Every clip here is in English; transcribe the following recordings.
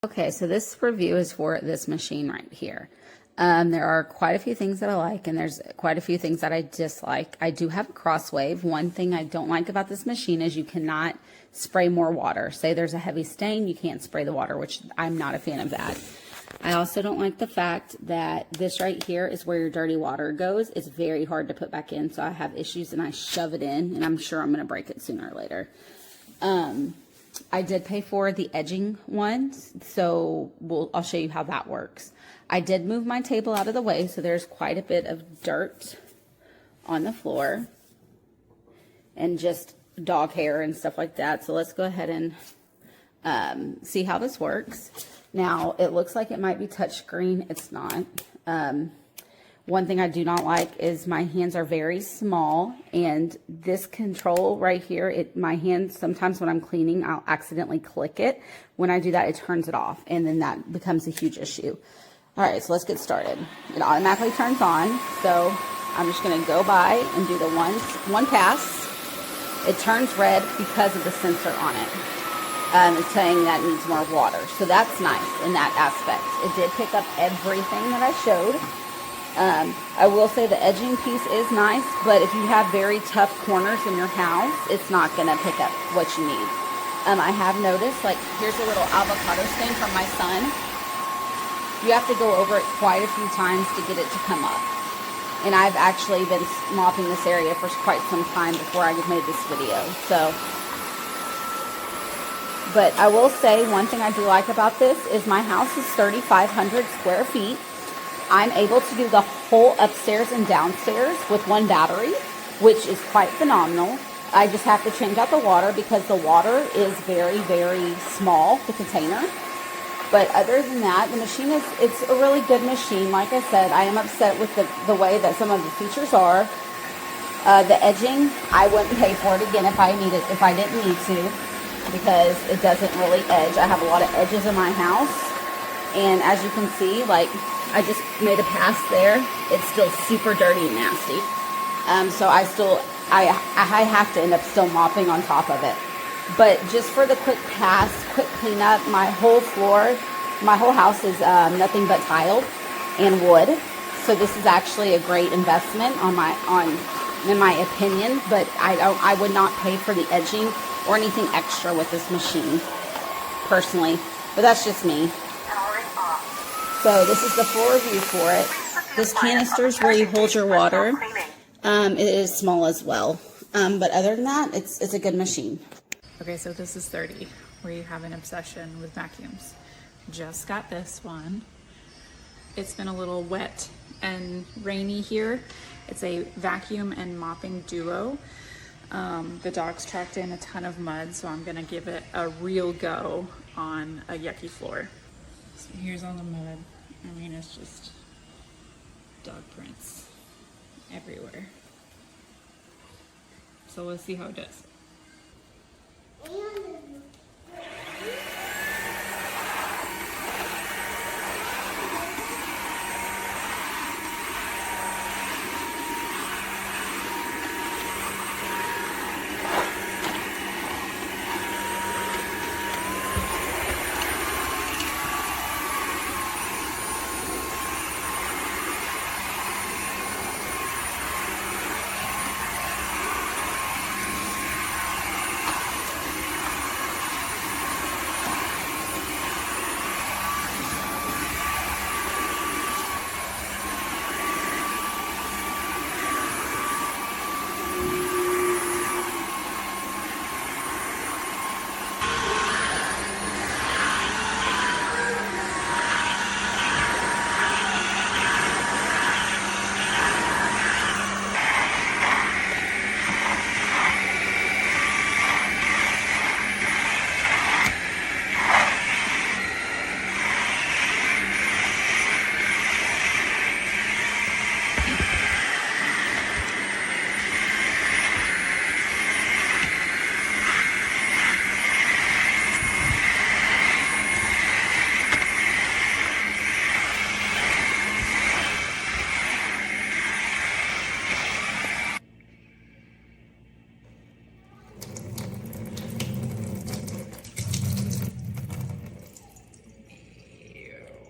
Okay, so this review is for this machine right here. There are quite a few things that I like, and there's quite a few things that I dislike. I do have a crosswave. One thing I don't like about this machine is you cannot spray more water. Say there's a heavy stain, you can't spray the water, which I'm not a fan of that. I also don't like the fact that this right here is where your dirty water goes. It's very hard to put back in, so I have issues and I shove it in, and I'm sure I'm going to break it sooner or later. I did pay for the edging ones, so I'll show you how that works. I did move my table out of the way, so there's quite a bit of dirt on the floor and just dog hair and stuff like that. So let's go ahead and see how this works. Now, it looks like it might be touchscreen. It's not. One thing I do not like is my hands are very small, and this control right here, my hands, sometimes when I'm cleaning, I'll accidentally click it. When I do that, it turns it off, and then that becomes a huge issue. All right, so let's get started. It automatically turns on, so I'm just going to go by and do the one pass. It turns red because of the sensor on it. It's saying that it needs more water, so that's nice in that aspect. It did pick up everything that I showed. I will say the edging piece is nice, but if you have very tough corners in your house, it's not going to pick up what you need. I have noticed, like, here's a little avocado stain from my son. You have to go over it quite a few times to get it to come up. And I've actually been mopping this area for quite some time before I made this video. But I will say one thing I do like about this is my house is 3,500 square feet. I'm able to do the whole upstairs and downstairs with one battery, which is quite phenomenal. I just have to change out the water because the water is very, very small, the container. But other than that, the machine it's a really good machine. Like I said, I am upset with the way that some of the features are. The edging, I wouldn't pay for it again if I didn't need to, because it doesn't really edge. I have a lot of edges in my house, and as you can see, like, I just made a pass there. It's still super dirty and nasty. So I have to end up still mopping on top of it. But just for the quick pass, quick cleanup, my whole floor, my whole house is nothing but tile and wood. So this is actually a great investment in my opinion. But I would not pay for the edging or anything extra with this machine, personally. But that's just me. So this is the full review for it. This canister is where you hold your water. It is small as well. But other than that, it's a good machine. Okay, so this is 30, where you have an obsession with vacuums. Just got this one. It's been a little wet and rainy here. It's a vacuum and mopping duo. The dog's tracked in a ton of mud, so I'm gonna give it a real go on a yucky floor. So here's all the mud. I mean, it's just dog prints everywhere. So let's see how it does.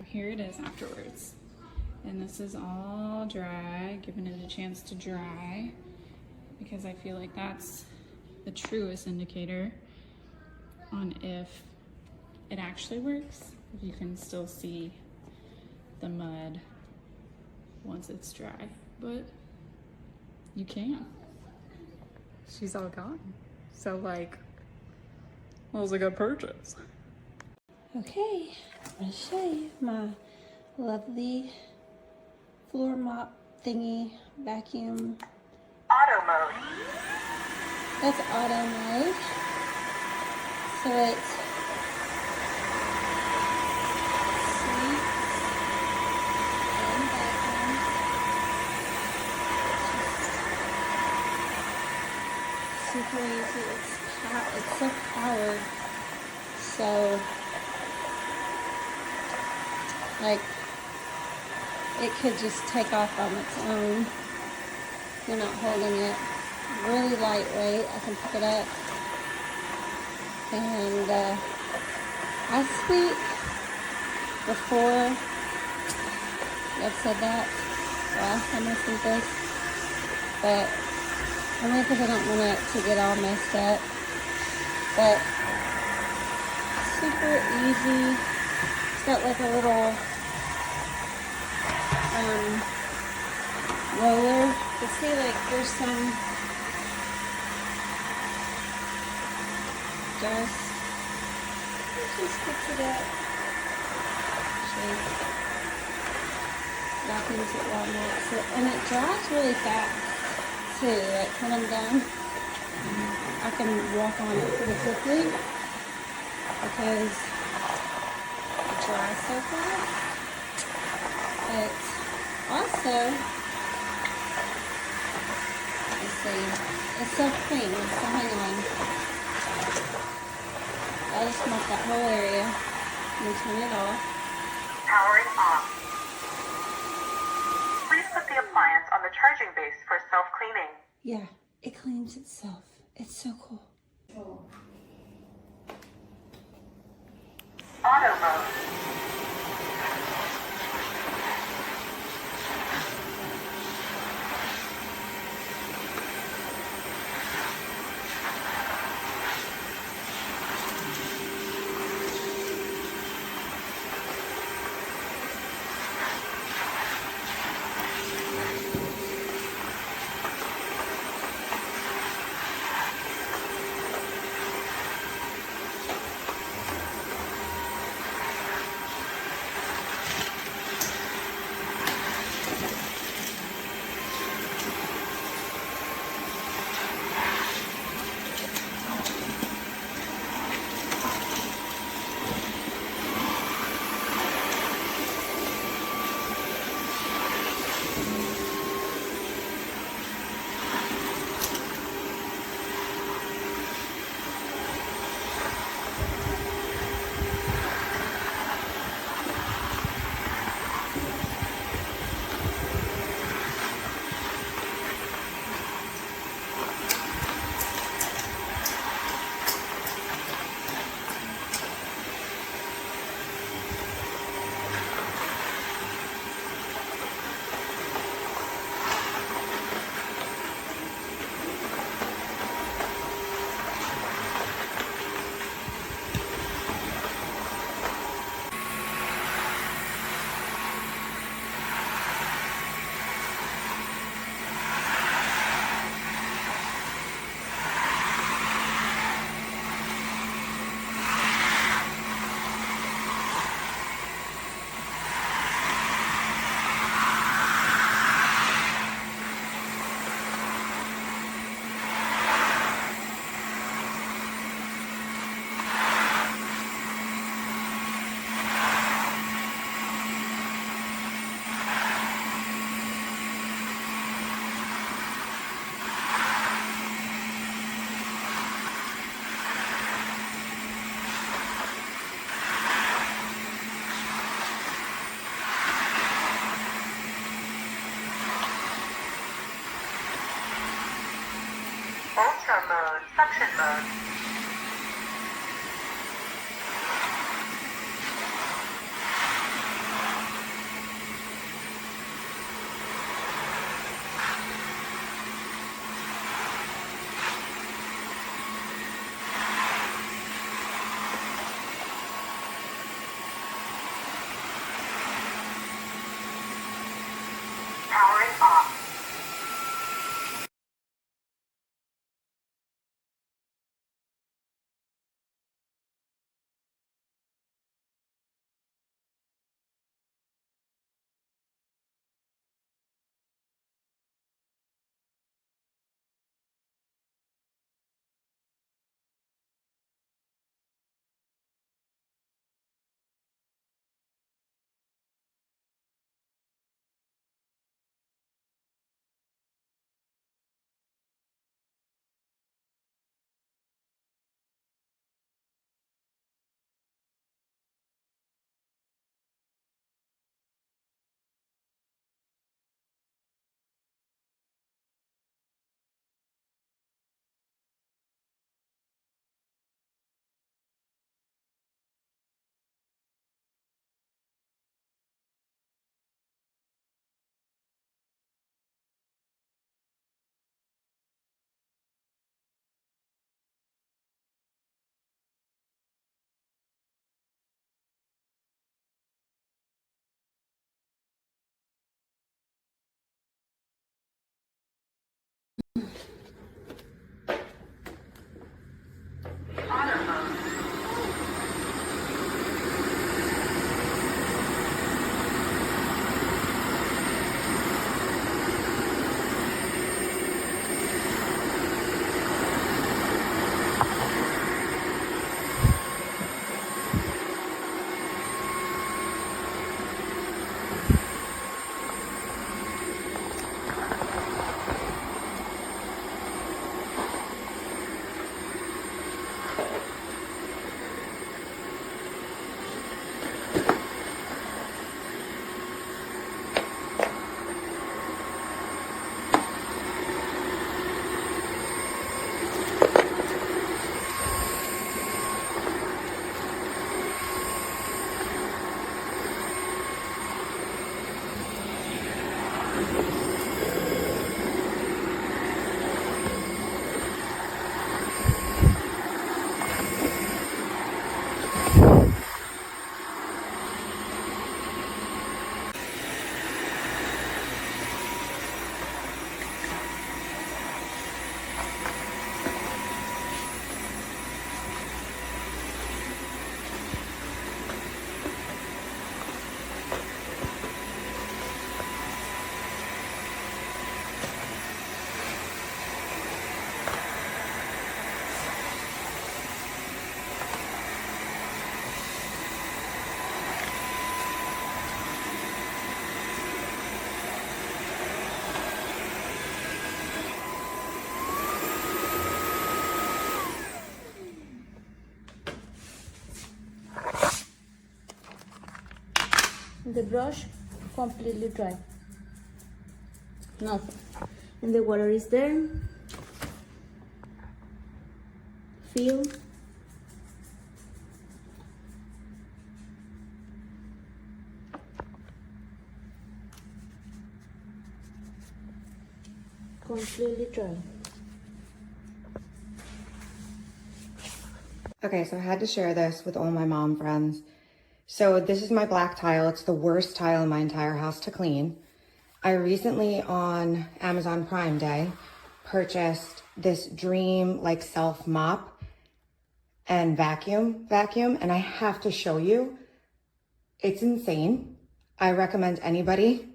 here it is afterwards. And this is all dry, giving it a chance to dry, because I feel like that's the truest indicator on if it actually works. If you can still see the mud once it's dry, but you can. She's all gone. So like, well, it was a good purchase. Okay, I'm gonna show you my lovely floor mop thingy vacuum. Auto mode. That's auto mode. So it sweeps and vacuums. Just super easy. It's so powered. So like it could just take off on its own. You're not holding it. Really lightweight. I can pick it up. And I sweep before. I've said that last time I sweep this, but only because I don't want it to get all messed up. But super easy. It's got like a little roller. You see, like there's some dust. It just gets it up. Shake. Vacuums it while mops it. And it dries really fast too. Like when I'm done, I can walk on it pretty quickly because it dries so fast. But also, let's see, it's so clean. So hang on. I'll just mop that whole area and turn it off. Powering off. Please put the appliance on the charging base for self-cleaning. Yeah, it cleans itself. It's so cool. Auto mode. Ultra mode, suction mode. off. Auto mode. The brush completely dry. Nothing. And the water is there. Feel. Completely dry. Okay, so I had to share this with all my mom friends. So this is my black tile. It's the worst tile in my entire house to clean. I recently on Amazon Prime Day purchased this Dream like self mop and vacuum, and I have to show you, it's insane. I recommend anybody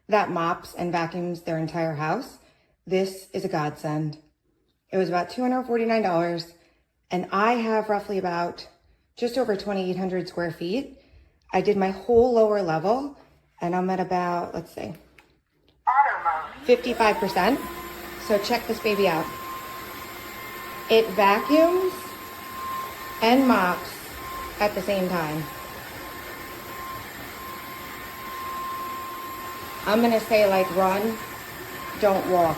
that mops and vacuums their entire house. This is a godsend. It was about $249, and I have roughly about just over 2,800 square feet. I did my whole lower level, and I'm at about, let's see, Auto mode. 55%. So check this baby out. It vacuums and mops at the same time. I'm gonna say like run, don't walk.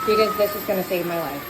Because this is gonna save my life.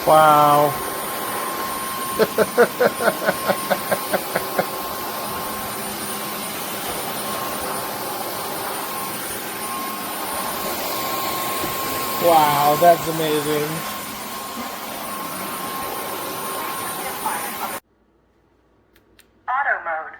Wow. Wow, that's amazing. Auto mode.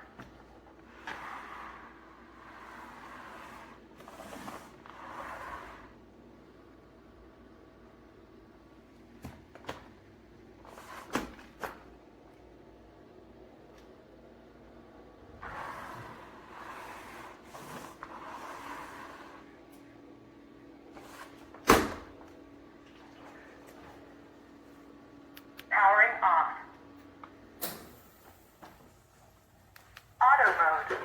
Powering off. Auto mode.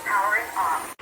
Powering off.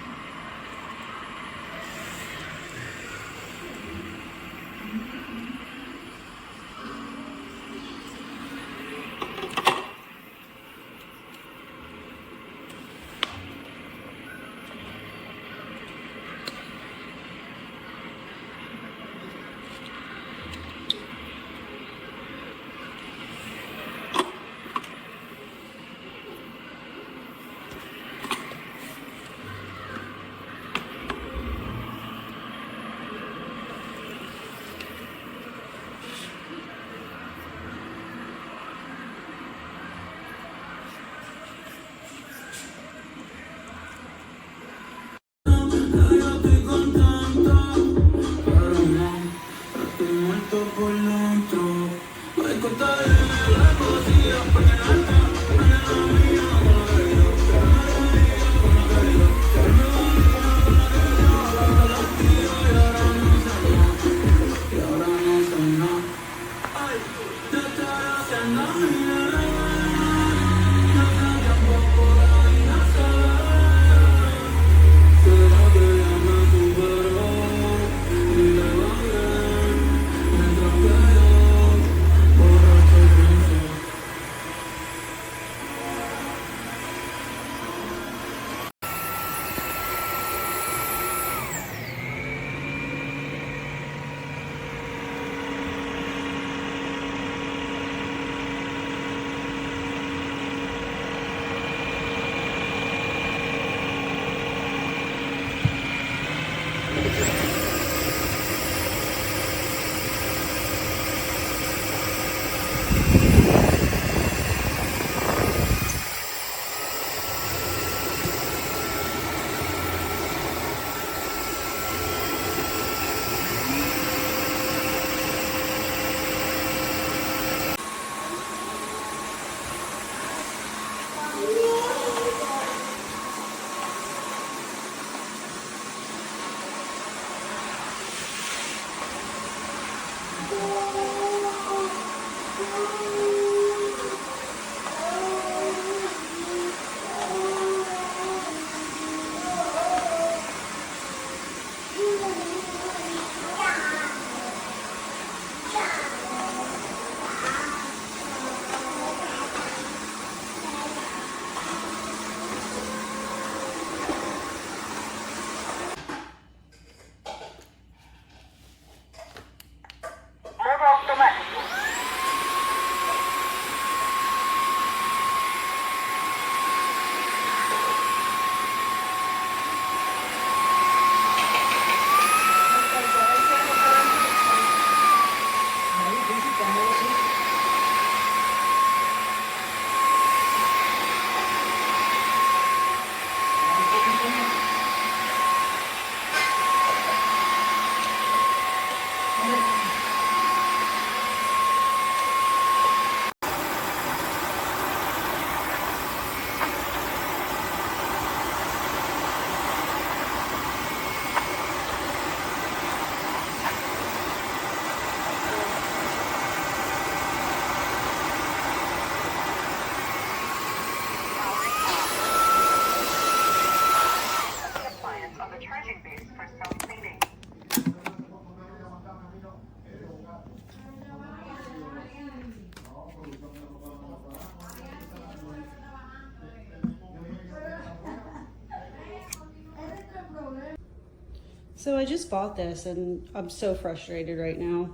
So I just bought this and I'm so frustrated right now.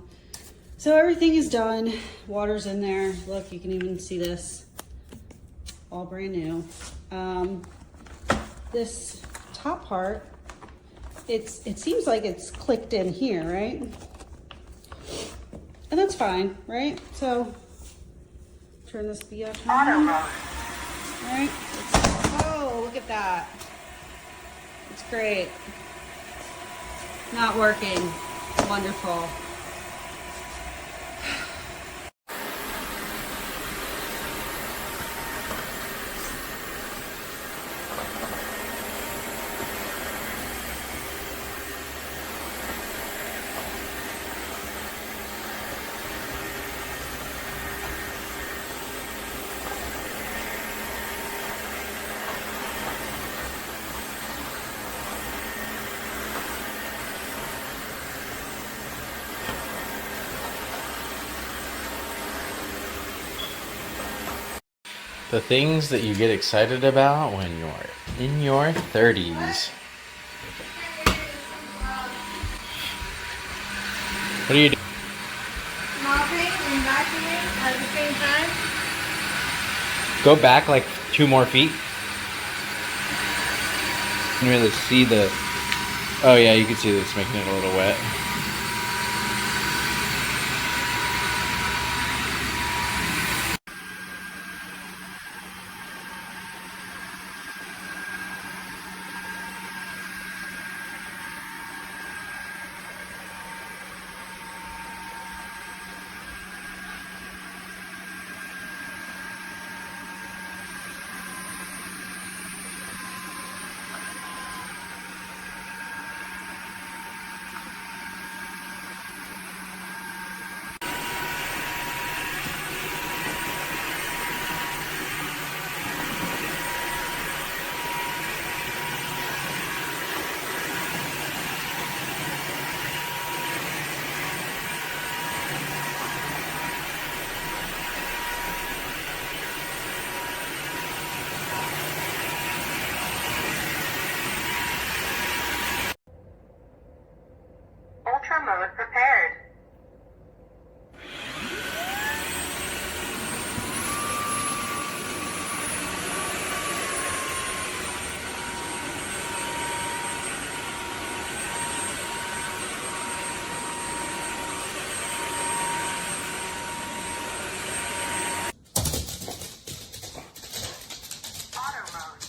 So everything is done. Water's in there. Look, you can even see this. All brand new. This top part, it seems like it's clicked in here, right? And that's fine, right? So turn this biatch on. Right? Oh, look at that. It's great. Not working. Wonderful. The things that you get excited about when you're in your 30s. What are you doing? Mopping and vacuuming at the same time. Go back like 2 more feet. You can really see the... Oh yeah, you can see that it's making it a little wet. Ultra mode prepared. Auto mode.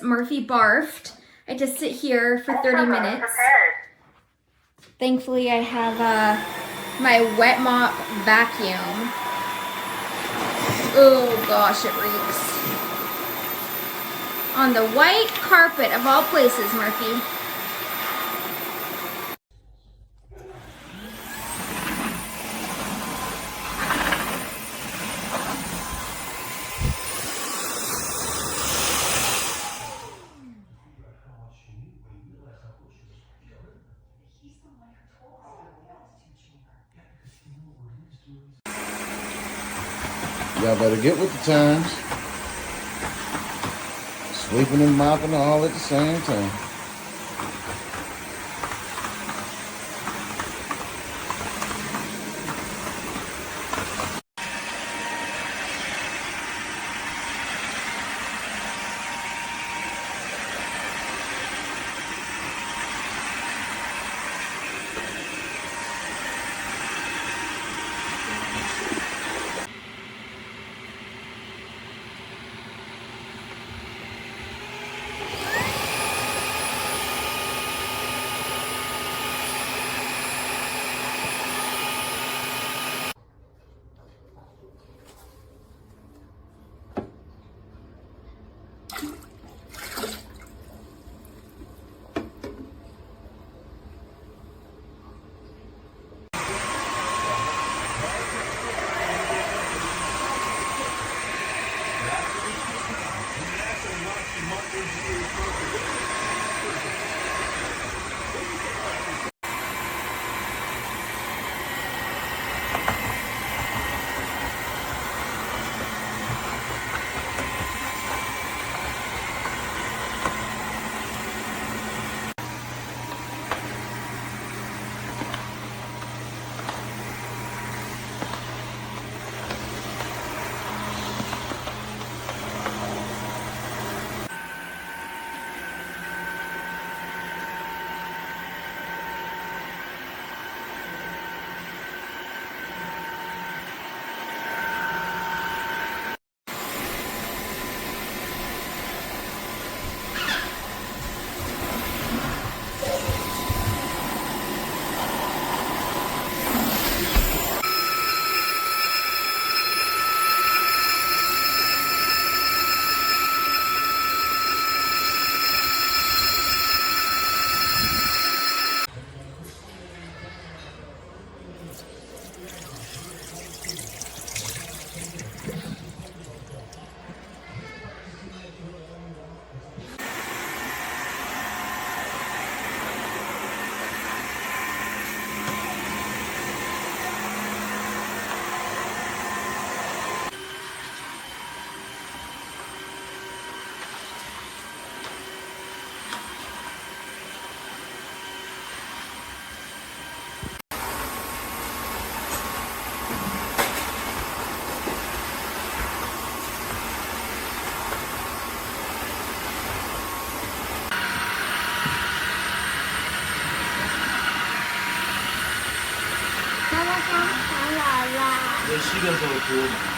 Murphy barfed. I had to sit here for 30 Ultra mode minutes. prepared. Thankfully, I have my wet mop vacuum. Oh gosh, it reeks. On the white carpet of all places, Murphy. Y'all better get with the times. Sweeping and mopping all at the same time. she goes over to him.